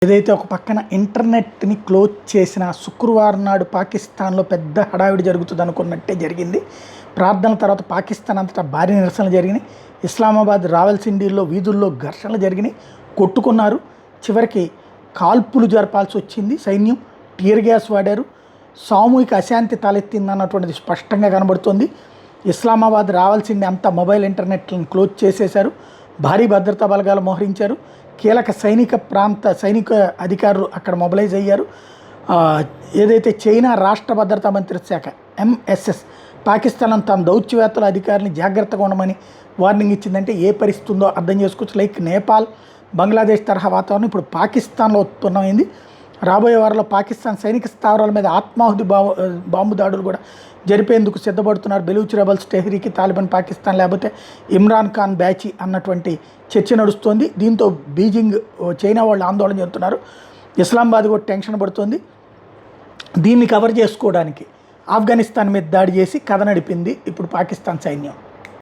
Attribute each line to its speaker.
Speaker 1: ఏదైతే ఒక పక్కన ఇంటర్నెట్ని క్లోజ్ చేసిన శుక్రవారం నాడు పాకిస్తాన్లో పెద్ద హడావిడి జరుగుతుంది అనుకున్నట్టే జరిగింది. ప్రార్థనల తర్వాత పాకిస్తాన్ అంతటా భారీ నిరసనలు జరిగినాయి. ఇస్లామాబాద్ రావల్సిండిలో వీధుల్లో ఘర్షణలు జరిగినాయి, కొట్టుకున్నారు. చివరికి కాల్పులు జరపాల్సి వచ్చింది. సైన్యం టియర్ గ్యాస్ వాడారు. సామూహిక అశాంతి తలెత్తిందన్నటువంటిది స్పష్టంగా కనబడుతుంది. ఇస్లామాబాద్ రావాల్సింది అంతా మొబైల్ ఇంటర్నెట్లను క్లోజ్ చేసేశారు. భారీ భద్రతా బలగాలు మోహరించారు. కీలక సైనిక అధికారులు అక్కడ మొబిలైజ్ అయ్యారు. ఏదైతే చైనా రాష్ట్ర భద్రతా మంత్రిత్వ శాఖ MSS పాకిస్తాన్ తన దౌత్యవేత్తల అధికారులను జాగ్రత్తగా ఉండమని వార్నింగ్ ఇచ్చిందంటే ఏ పరిస్థితి ఉందో అర్థం చేసుకోవచ్చు. లైక్ నేపాల్, బంగ్లాదేశ్ తరహా వాతావరణం ఇప్పుడు పాకిస్తాన్లో ఉత్పన్నమైంది. రాబోయే వారంలో పాకిస్తాన్ సైనిక స్థావరాల మీద ఆత్మాహుతి బాంబు దాడులు కూడా జరిపేందుకు సిద్ధపడుతున్నారు. బెలూచ్ రెబల్స్, టెహ్రీకి తాలిబాన్ పాకిస్తాన్ లేకపోతే ఇమ్రాన్ ఖాన్ బ్యాచీ అన్నటువంటి చర్చ నడుస్తోంది. దీంతో బీజింగ్, చైనా వాళ్ళు ఆందోళన చెందుతున్నారు. ఇస్లామాబాద్ కూడా టెన్షన్ పడుతుంది. దీన్ని కవర్ చేసుకోవడానికి ఆఫ్ఘనిస్తాన్ మీద దాడి చేసి కథ నడిపింది ఇప్పుడు పాకిస్తాన్ సైన్యం.